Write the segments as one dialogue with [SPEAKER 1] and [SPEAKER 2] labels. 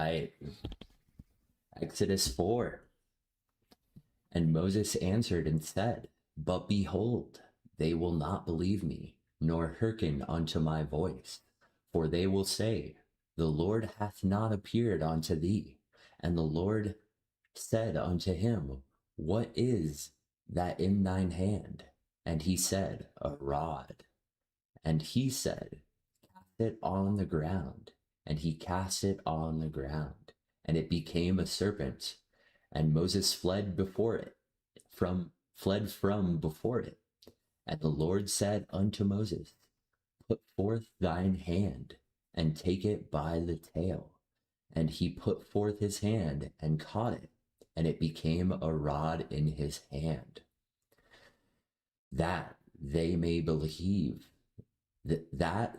[SPEAKER 1] right. Exodus 4. And Moses answered and said, But behold, they will not believe me, nor hearken unto my voice. For they will say, The Lord hath not appeared unto thee. And the Lord said unto him, What is that in thine hand? And he said, A rod. And he said, Cast it on the ground. And he cast it on the ground, and it became a serpent. And Moses fled from before it. And the Lord said unto Moses, Put forth thine hand, and take it by the tail. And he put forth his hand, and caught it, and it became a rod in his hand, that they may believe that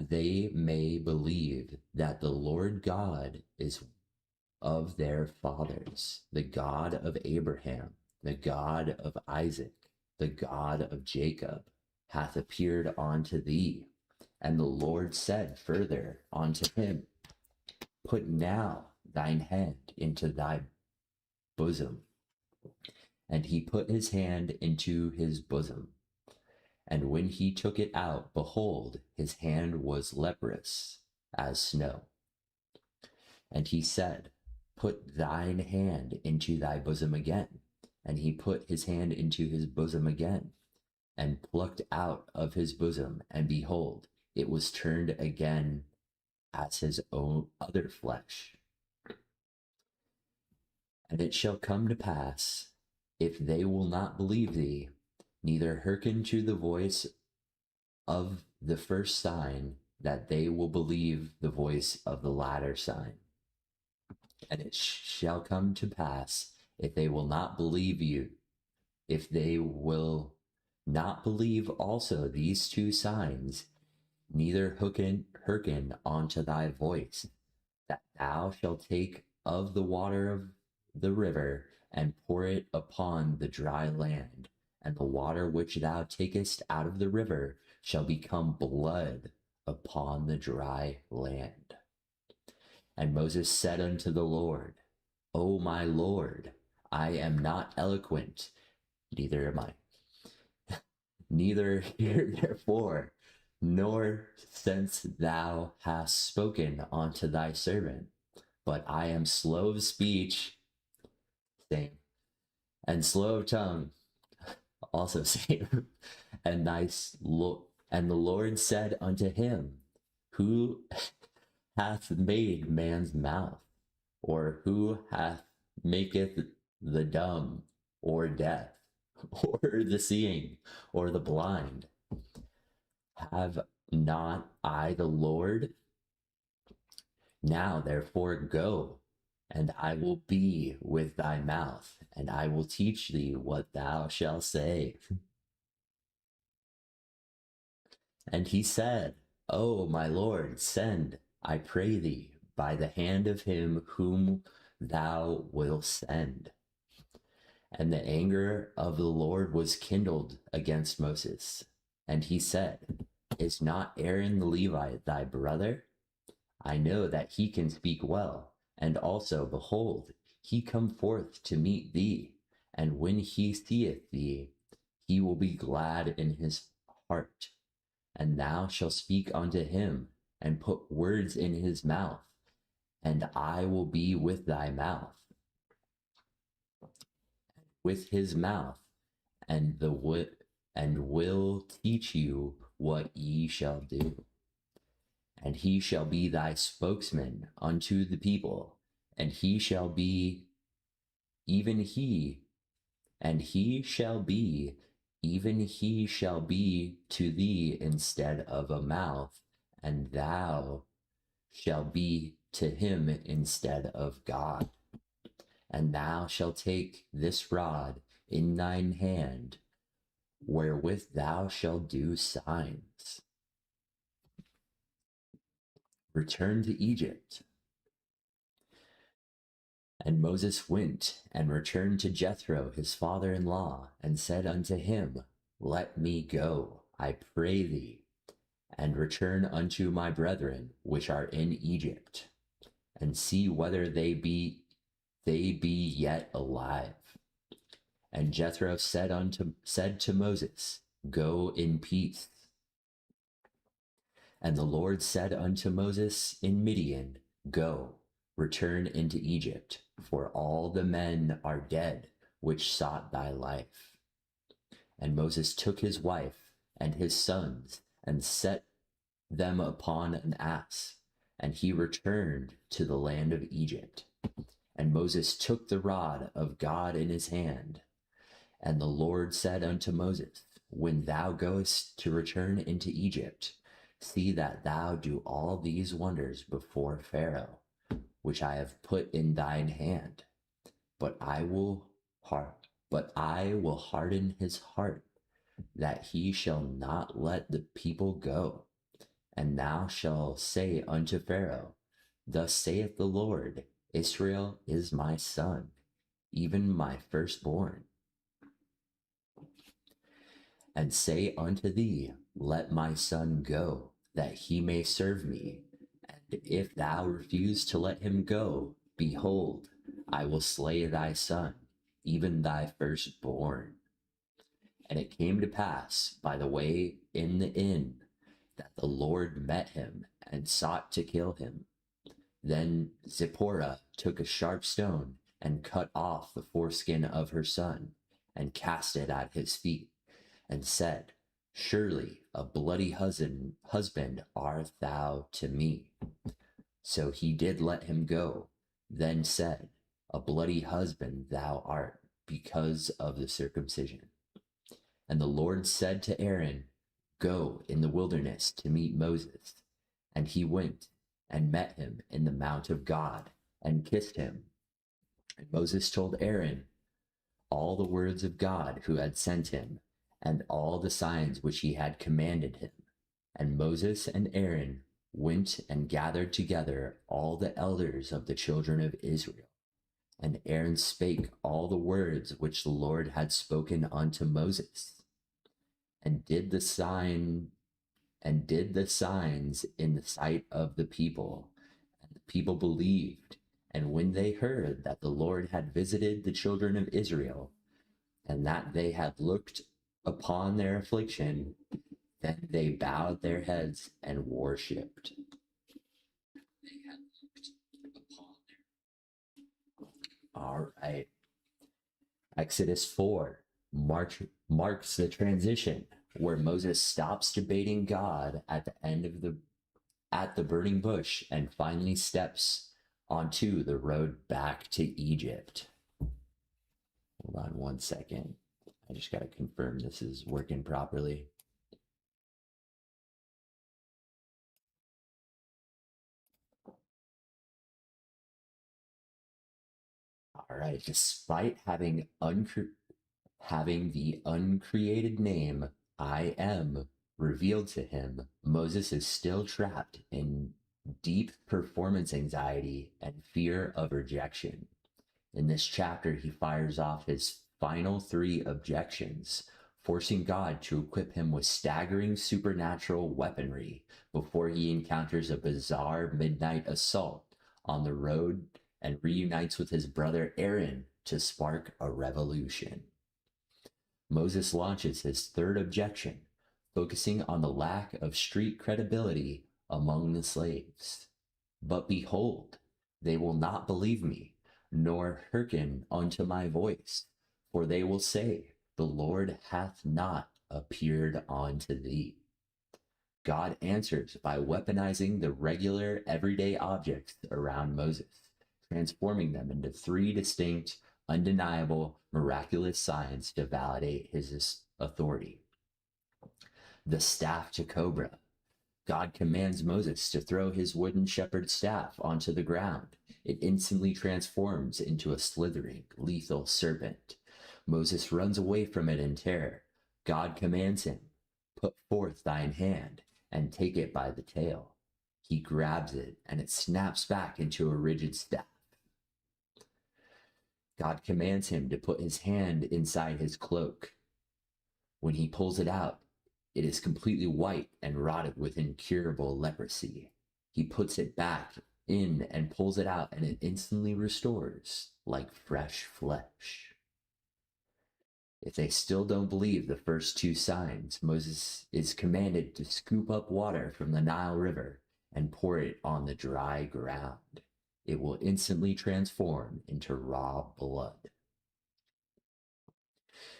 [SPEAKER 1] the Lord God is of their fathers, the God of Abraham, the God of Isaac, the God of Jacob, hath appeared unto thee. And the Lord said further unto him, Put now thine hand into thy bosom. And he put his hand into his bosom. And when he took it out, behold, his hand was leprous as snow. And he said, Put thine hand into thy bosom again. And he put his hand into his bosom again, and plucked out of his bosom, and behold, it was turned again as his own other flesh. And it shall come to pass, if they will not believe thee, neither hearken to the voice of the first sign, that they will believe the voice of the latter sign. And it shall come to pass, if they will not believe you, if they will not believe also these two signs, neither hearken unto thy voice, that thou shalt take of the water of the river, and pour it upon the dry land. And the water which thou takest out of the river shall become blood upon the dry land. And Moses said unto the Lord, O my Lord, I am not eloquent, neither am I. Neither hear therefore, nor since thou hast spoken unto thy servant, but I am slow of speech, same, and slow of tongue, also same. And the Lord said unto him, Who hath made man's mouth? Or who maketh the dumb, or deaf, or the seeing, or the blind? Have not I the Lord? Now therefore go, and I will be with thy mouth, and I will teach thee what thou shalt say. And he said, O my Lord, send, I pray thee, by the hand of him whom thou wilt send. And the anger of the Lord was kindled against Moses. And he said, Is not Aaron the Levite thy brother? I know that he can speak well. And also, behold, he come forth to meet thee. And when he seeth thee, he will be glad in his heart. And thou shalt speak unto him, and put words in his mouth, and I will be with thy mouth, with his mouth, and will teach you what ye shall do. And he shall be thy spokesman unto the people, and he shall be even he, and he shall be even he shall be to thee instead of a mouth, and thou shalt be to him instead of God. And thou shalt take this rod in thine hand, wherewith thou shalt do signs. Return to Egypt. And Moses went and returned to Jethro his father-in-law, and said unto him, Let me go, I pray thee, and return unto my brethren which are in Egypt. and see whether they be yet alive. And Jethro said to Moses, Go in peace. And the Lord said unto Moses in Midian, Go, return into Egypt, for all the men are dead which sought thy life. And Moses took his wife and his sons and set them upon an ass, and he returned to the land of Egypt. And Moses took the rod of God in his hand. And the Lord said unto Moses, When thou goest to return into Egypt, see that thou do all these wonders before Pharaoh, which I have put in thine hand. But I will harden his heart, that he shall not let the people go. And thou shalt say unto Pharaoh, Thus saith the Lord, Israel is my son, even my firstborn. And say unto thee, Let my son go, that he may serve me. And if thou refuse to let him go, behold, I will slay thy son, even thy firstborn. And it came to pass by the way in the inn, that the Lord met him and sought to kill him. Then Zipporah took a sharp stone and cut off the foreskin of her son, and cast it at his feet, and said, Surely a bloody husband art thou to me. So he did let him go, then said, A bloody husband thou art, because of the circumcision. And the Lord said to Aaron, Go in the wilderness to meet Moses. And he went and met him in the mount of God, and kissed him. And Moses told Aaron all the words of God who had sent him, and all the signs which he had commanded him. And Moses and Aaron went and gathered together all the elders of the children of Israel. And Aaron spake all the words which the Lord had spoken unto Moses, and did the signs in the sight of the people. And the people believed. And when they heard that the Lord had visited the children of Israel, and that they had looked upon their affliction, then they bowed their heads and worshipped. All right. Exodus 4 marks the transition where Moses stops debating God at the burning bush and finally steps onto the road back to Egypt. Hold on one second. I just got to confirm this is working properly. All right. Despite having the uncreated name I am revealed to him, Moses is still trapped in deep performance anxiety and fear of rejection. In this chapter, he fires off his final 3 objections, forcing God to equip him with staggering supernatural weaponry before he encounters a bizarre midnight assault on the road and reunites with his brother Aaron to spark a revolution. Moses launches his 3rd objection, focusing on the lack of street credibility among the slaves. But behold, they will not believe me, nor hearken unto my voice, for they will say, The Lord hath not appeared unto thee. God answers by weaponizing the regular everyday objects around Moses, transforming them into 3 distinct, undeniable, miraculous signs to validate his authority. The staff to cobra. God commands Moses to throw his wooden shepherd's staff onto the ground. It instantly transforms into a slithering, lethal serpent. Moses runs away from it in terror. God commands him, Put forth thine hand and take it by the tail. He grabs it, and it snaps back into a rigid staff. God commands him to put his hand inside his cloak. When he pulls it out, it is completely white and rotted with incurable leprosy. He puts it back in and pulls it out, and it instantly restores like fresh flesh. If they still don't believe the first two signs, Moses is commanded to scoop up water from the Nile River and pour it on the dry ground. It will instantly transform into raw blood.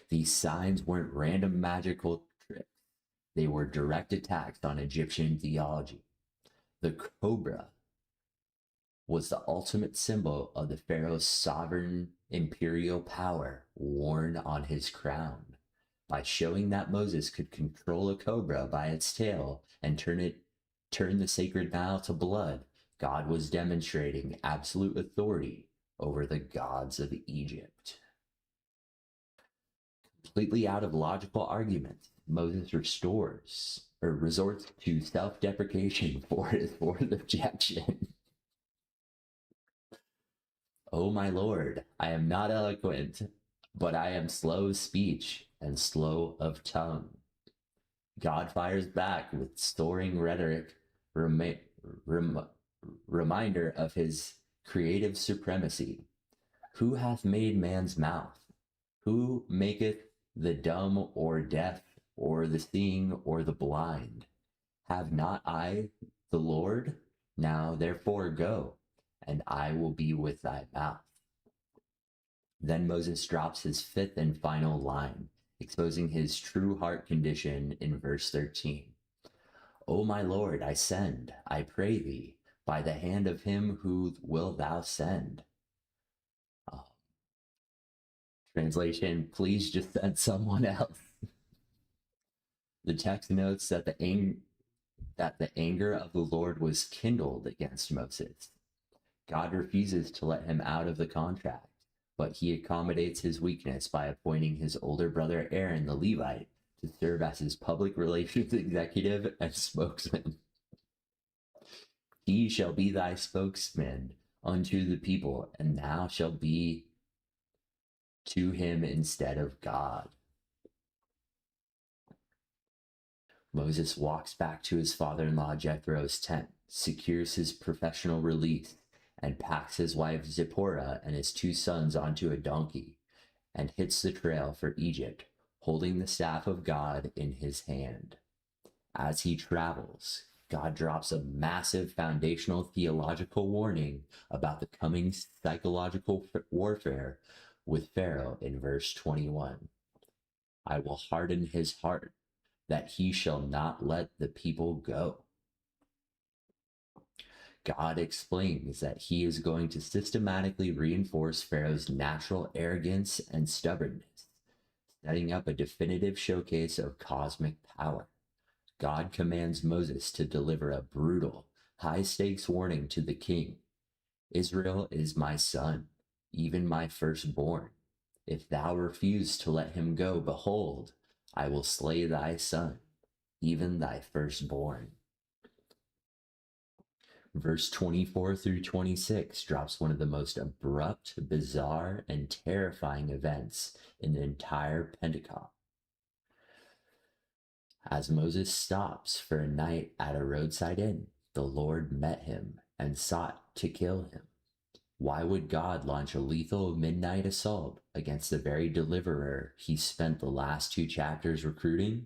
[SPEAKER 1] These signs weren't random magical tricks. They were direct attacks on Egyptian theology. The cobra was the ultimate symbol of the pharaoh's sovereign imperial power worn on his crown. By showing that Moses could control a cobra by its tail and turn the sacred Nile to blood, God was demonstrating absolute authority over the gods of Egypt. Completely out of logical argument, Moses resorts to self-deprecation for his fourth objection. Oh my Lord, I am not eloquent, but I am slow of speech and slow of tongue. God fires back with soaring rhetoric, reminder of his creative supremacy. Who hath made man's mouth? Who maketh the dumb or deaf or the seeing or the blind? Have not I the Lord? Now therefore go, and I will be with thy mouth. Then Moses drops his fifth and final line, exposing his true heart condition in verse 13. O my Lord, I send, I pray thee, by the hand of him who wilt thou send. Translation, please just send someone else. The text notes that the anger of the Lord was kindled against Moses. God refuses to let him out of the contract, but he accommodates his weakness by appointing his older brother Aaron the Levite to serve as his public relations executive and spokesman. He shall be thy spokesman unto the people, and thou shalt be to him instead of God. Moses walks back to his father-in-law Jethro's tent, secures his professional release, and packs his wife Zipporah and his two sons onto a donkey, and hits the trail for Egypt, holding the staff of God in his hand. As he travels, God drops a massive foundational theological warning about the coming psychological warfare with Pharaoh in verse 21. I will harden his heart, that he shall not let the people go. God explains that he is going to systematically reinforce Pharaoh's natural arrogance and stubbornness, setting up a definitive showcase of cosmic power. God commands Moses to deliver a brutal, high-stakes warning to the king. Israel is my son, even my firstborn. If thou refuse to let him go, behold, I will slay thy son, even thy firstborn. Verse 24 through 26 drops one of the most abrupt, bizarre, and terrifying events in the entire Pentateuch. As Moses stops for a night at a roadside inn, the Lord met him and sought to kill him. Why would God launch a lethal midnight assault against the very deliverer he spent the last two chapters recruiting?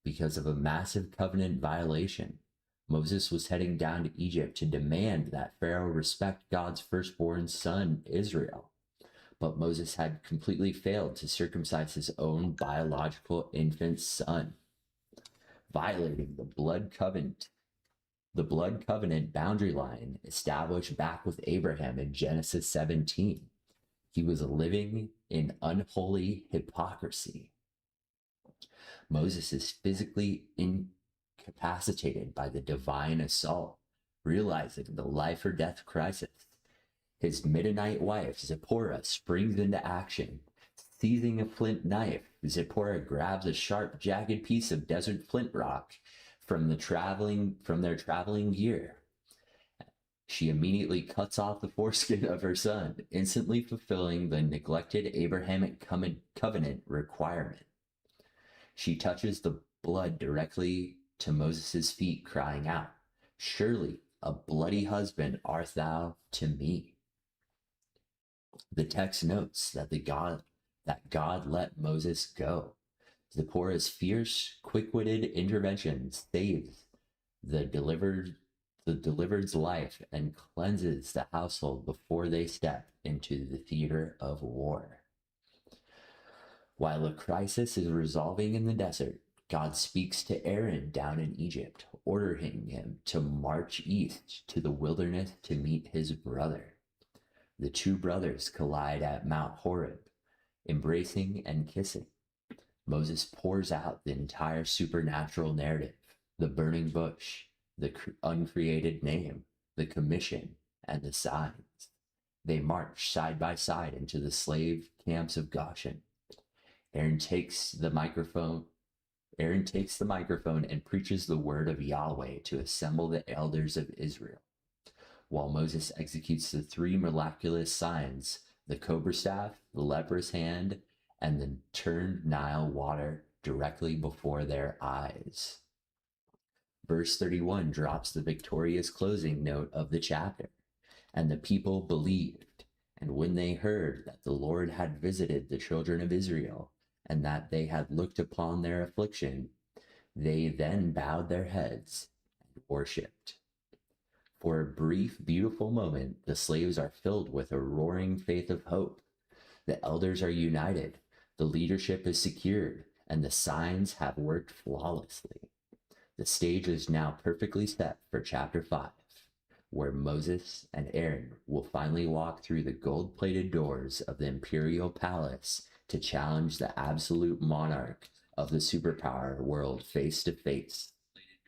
[SPEAKER 1] Because of a massive covenant violation. Moses was heading down to Egypt to demand that Pharaoh respect God's firstborn son, Israel. But Moses had completely failed to circumcise his own biological infant son, violating the blood covenant boundary line established back with Abraham in Genesis 17. He was living in unholy hypocrisy. Moses is physically incapacitated by the divine assault, realizing the life or death crisis. His Midianite wife, Zipporah, springs into action. Seizing a flint knife, Zipporah grabs a sharp, jagged piece of desert flint rock from their traveling gear. She immediately cuts off the foreskin of her son, instantly fulfilling the neglected Abrahamic covenant requirement. She touches the blood directly to Moses' feet, crying out, "Surely a bloody husband art thou to me. The text notes that God let Moses go. Zipporah's fierce, quick-witted intervention saves the delivered's life and cleanses the household before they step into the theater of war. While a crisis is resolving in the desert, God speaks to Aaron down in Egypt, ordering him to march east to the wilderness to meet his brother. The two brothers collide at Mount Horeb, embracing and kissing. Moses pours out the entire supernatural narrative, the burning bush, the uncreated name, the commission, and the signs. They march side by side into the slave camps of Goshen. Aaron takes the microphone and preaches the word of Yahweh to assemble the elders of Israel, while Moses executes the three miraculous signs, the cobra staff, the leprous hand, and the turned Nile water directly before their eyes. Verse 31 drops the victorious closing note of the chapter. And the people believed, and when they heard that the Lord had visited the children of Israel, and that they had looked upon their affliction, they then bowed their heads and worshipped. For a brief, beautiful moment, the slaves are filled with a roaring faith of hope. The elders are united, the leadership is secured, and the signs have worked flawlessly. The stage is now perfectly set for chapter 5, where Moses and Aaron will finally walk through the gold-plated doors of the imperial palace to challenge the absolute monarch of the superpower world face to face.